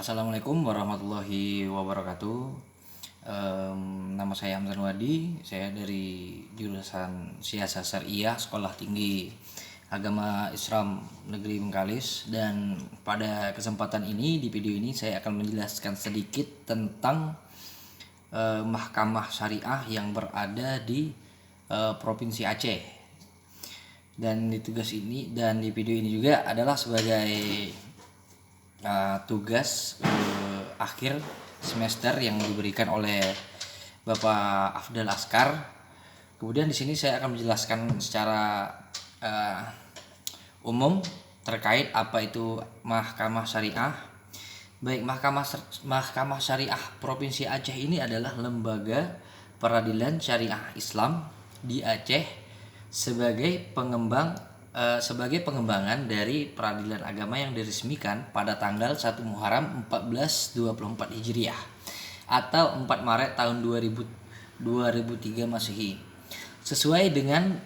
Assalamualaikum warahmatullahi wabarakatuh. Nama saya Hamzan Wadi. Saya dari jurusan Siasat Syariah Sekolah Tinggi Agama Islam Negeri Bengkalis. Dan pada kesempatan ini, di video ini saya akan menjelaskan sedikit tentang Mahkamah Syariah yang berada di Provinsi Aceh. Dan di video ini juga adalah sebagai tugas akhir semester yang diberikan oleh Bapak Afdal Askar. Kemudian di sini saya akan menjelaskan secara umum terkait apa itu Mahkamah Syariah. Baik, Mahkamah Syariah Provinsi Aceh ini adalah lembaga peradilan syariah Islam di Aceh sebagai pengembangan dari peradilan agama yang diresmikan pada tanggal 1 Muharram 1424 Hijriah atau 4 Maret tahun 2003 Masehi, sesuai dengan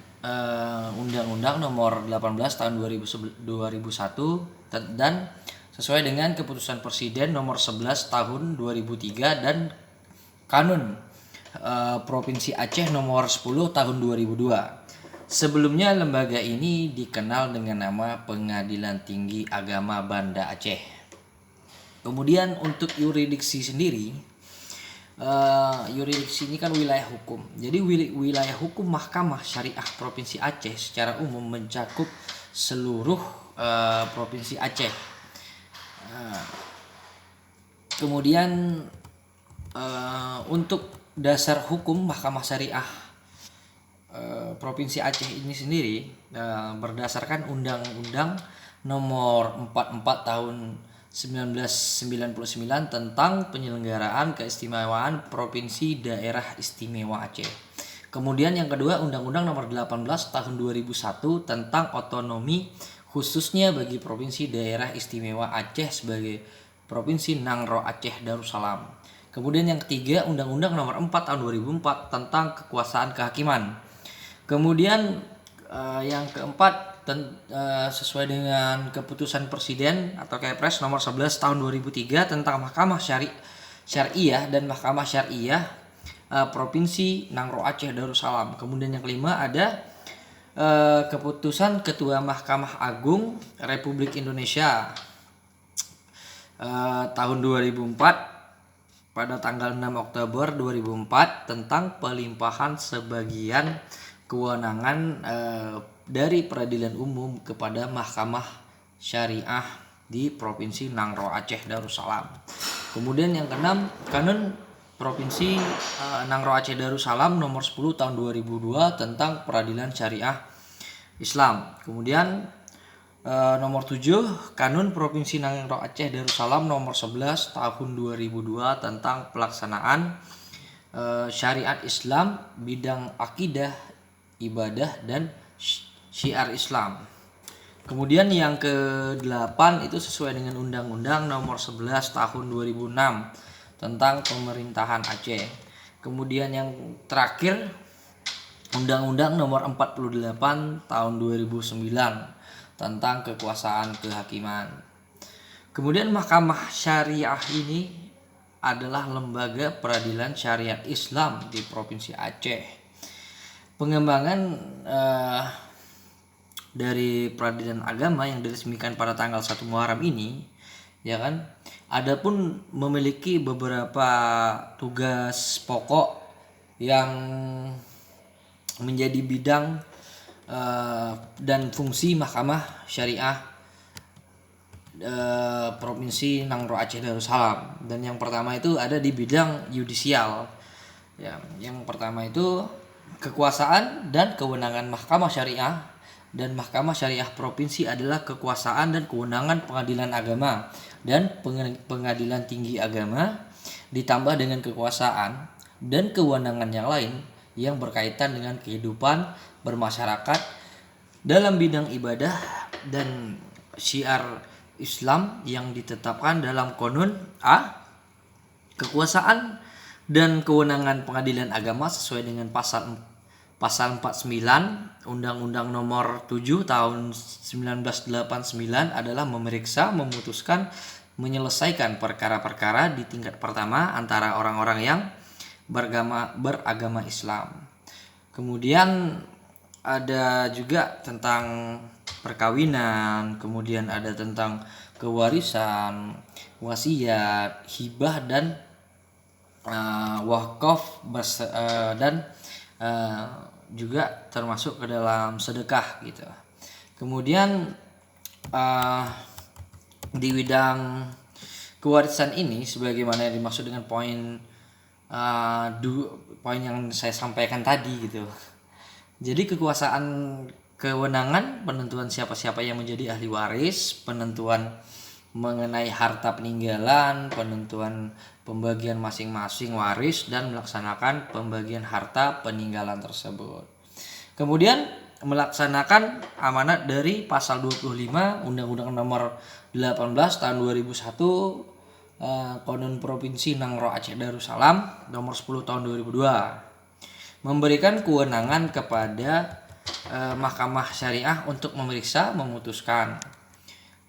Undang-Undang Nomor 18 tahun 2001 dan sesuai dengan Keputusan Presiden Nomor 11 tahun 2003 dan Kanun Provinsi Aceh Nomor 10 tahun 2002. Sebelumnya lembaga ini dikenal dengan nama Pengadilan Tinggi Agama Banda Aceh. Kemudian untuk yurisdiksi sendiri, yurisdiksi ini kan wilayah hukum. Jadi wilayah hukum Mahkamah Syariah Provinsi Aceh secara umum mencakup seluruh Provinsi Aceh. Kemudian untuk dasar hukum Mahkamah Syariah Provinsi Aceh ini sendiri berdasarkan Undang-Undang Nomor 44 Tahun 1999 tentang penyelenggaraan keistimewaan Provinsi Daerah Istimewa Aceh. Kemudian yang kedua, Undang-Undang Nomor 18 Tahun 2001 tentang otonomi khususnya bagi Provinsi Daerah Istimewa Aceh sebagai Provinsi Nangro Aceh Darussalam. Kemudian yang ketiga, Undang-Undang Nomor 4 Tahun 2004 tentang kekuasaan kehakiman. Kemudian yang keempat, sesuai dengan Keputusan Presiden atau Kepres Nomor 11 Tahun 2003 tentang Mahkamah Syariah dan Mahkamah Syariah Provinsi Nangro Aceh Darussalam. Kemudian yang kelima ada Keputusan Ketua Mahkamah Agung Republik Indonesia tahun 2004 pada tanggal 6 Oktober 2004 tentang pelimpahan sebagian kewenangan dari peradilan umum kepada Mahkamah Syariah di Provinsi Nangro Aceh Darussalam. Kemudian yang keenam, Kanun Provinsi Nangro Aceh Darussalam nomor 10 tahun 2002 tentang peradilan syariah Islam. Kemudian nomor 7, Kanun Provinsi Nangro Aceh Darussalam nomor 11 tahun 2002 tentang pelaksanaan syariat Islam bidang akidah, ibadah dan syiar Islam. Kemudian yang ke-8 itu sesuai dengan Undang-Undang Nomor 11 Tahun 2006 tentang pemerintahan Aceh. Kemudian yang terakhir, Undang-Undang Nomor 48 Tahun 2009 tentang kekuasaan kehakiman. Kemudian Mahkamah Syariah ini adalah lembaga peradilan syariat Islam di Provinsi Aceh. Pengembangan dari peradilan agama yang diresmikan pada tanggal 1 Muharram ini, ya kan, adapun memiliki beberapa tugas pokok yang menjadi bidang dan fungsi Mahkamah Syariah Provinsi Nangro Aceh Darussalam. Dan yang pertama itu ada di bidang yudisial. Ya, yang pertama itu kekuasaan dan kewenangan Mahkamah Syariah dan Mahkamah Syariah Provinsi adalah kekuasaan dan kewenangan pengadilan agama dan pengadilan tinggi agama ditambah dengan kekuasaan dan kewenangan yang lain yang berkaitan dengan kehidupan bermasyarakat dalam bidang ibadah dan syiar Islam yang ditetapkan dalam Konun kekuasaan dan kewenangan pengadilan agama sesuai dengan pasal 49 Undang-Undang Nomor 7 Tahun 1989 adalah memeriksa, memutuskan, menyelesaikan perkara-perkara di tingkat pertama antara orang-orang yang beragama Islam. Kemudian ada juga tentang perkawinan, kemudian ada tentang kewarisan, wasiat, hibah dan wakaf dan juga termasuk ke dalam sedekah gitu. Kemudian di bidang kewarisan ini sebagaimana yang dimaksud dengan poin yang saya sampaikan tadi gitu. Jadi kekuasaan kewenangan penentuan siapa-siapa yang menjadi ahli waris, penentuan mengenai harta peninggalan, penentuan pembagian masing-masing waris dan melaksanakan pembagian harta peninggalan tersebut. Kemudian melaksanakan amanat dari pasal 25 Undang-Undang Nomor 18 tahun 2001 Konun Provinsi Nangro Aceh Darussalam Nomor 10 tahun 2002 memberikan kewenangan kepada Mahkamah Syariah untuk memeriksa, memutuskan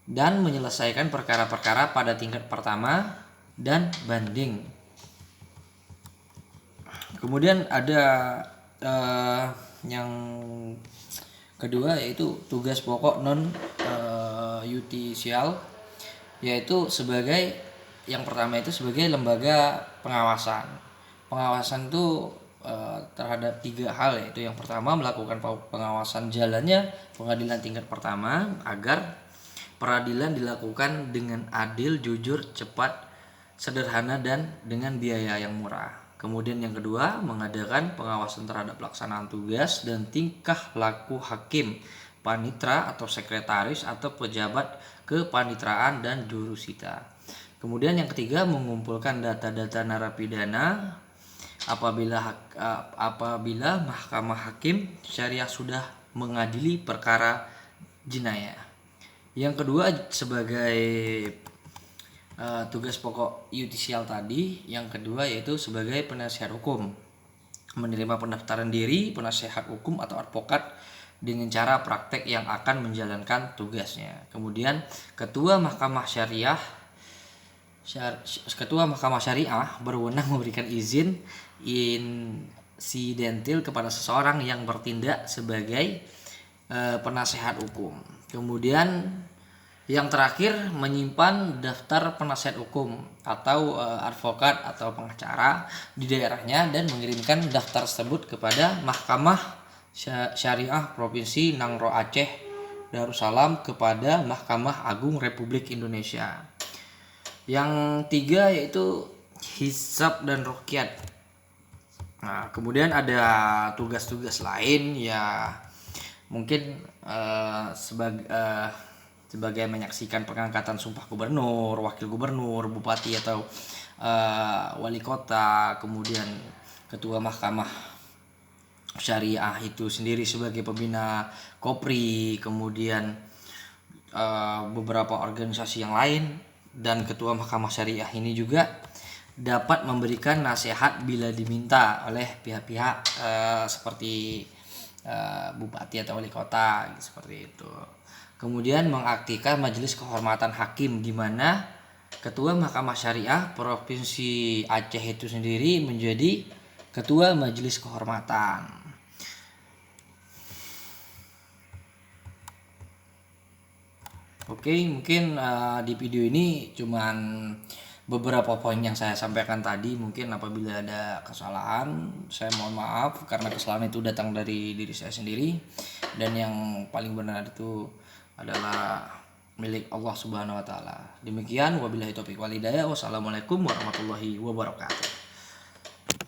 dan menyelesaikan perkara-perkara pada tingkat pertama dan banding. Kemudian ada yang kedua yaitu tugas pokok non yudisial, yaitu sebagai yang pertama itu sebagai lembaga pengawasan. Pengawasan itu terhadap 3 hal, yaitu yang pertama melakukan pengawasan jalannya pengadilan tingkat pertama agar peradilan dilakukan dengan adil, jujur, cepat, sederhana dan dengan biaya yang murah. Kemudian yang kedua mengadakan pengawasan terhadap pelaksanaan tugas dan tingkah laku hakim, panitra atau sekretaris atau pejabat kepanitraan dan jurusita. Kemudian yang ketiga mengumpulkan data-data narapidana apabila Mahkamah Hakim Syariah sudah mengadili perkara jenayah. Yang kedua sebagai tugas pokok yudisial tadi, yang kedua yaitu sebagai penasihat hukum, menerima pendaftaran diri penasihat hukum atau advokat dengan cara praktek yang akan menjalankan tugasnya. Kemudian Ketua Mahkamah Syariah berwenang memberikan izin insidentil kepada seseorang yang bertindak sebagai penasehat hukum. Kemudian yang terakhir menyimpan daftar penasihat hukum atau advokat atau pengacara di daerahnya dan mengirimkan daftar tersebut kepada Mahkamah Syariah Provinsi Nangro Aceh Darussalam kepada Mahkamah Agung Republik Indonesia. Yang tiga yaitu hisab dan ruqyat. Nah, kemudian ada tugas-tugas lain ya, mungkin sebagai menyaksikan pengangkatan sumpah gubernur, wakil gubernur, bupati atau wali kota, kemudian ketua Mahkamah Syariah itu sendiri sebagai pembina Kopri, kemudian beberapa organisasi yang lain, dan ketua Mahkamah Syariah ini juga dapat memberikan nasihat bila diminta oleh pihak-pihak seperti bupati atau wali kota seperti itu. Kemudian mengaktifkan majelis kehormatan hakim, di mana ketua Mahkamah Syariah Provinsi Aceh itu sendiri menjadi ketua majelis kehormatan. Oke, mungkin di video ini cuman beberapa poin yang saya sampaikan tadi. Mungkin apabila ada kesalahan, saya mohon maaf karena kesalahan itu datang dari diri saya sendiri, dan yang paling benar itu adalah milik Allah Subhanahu wa taala. Demikian, wabillahi taufiq wal hidayah. Wassalamualaikum warahmatullahi wabarakatuh.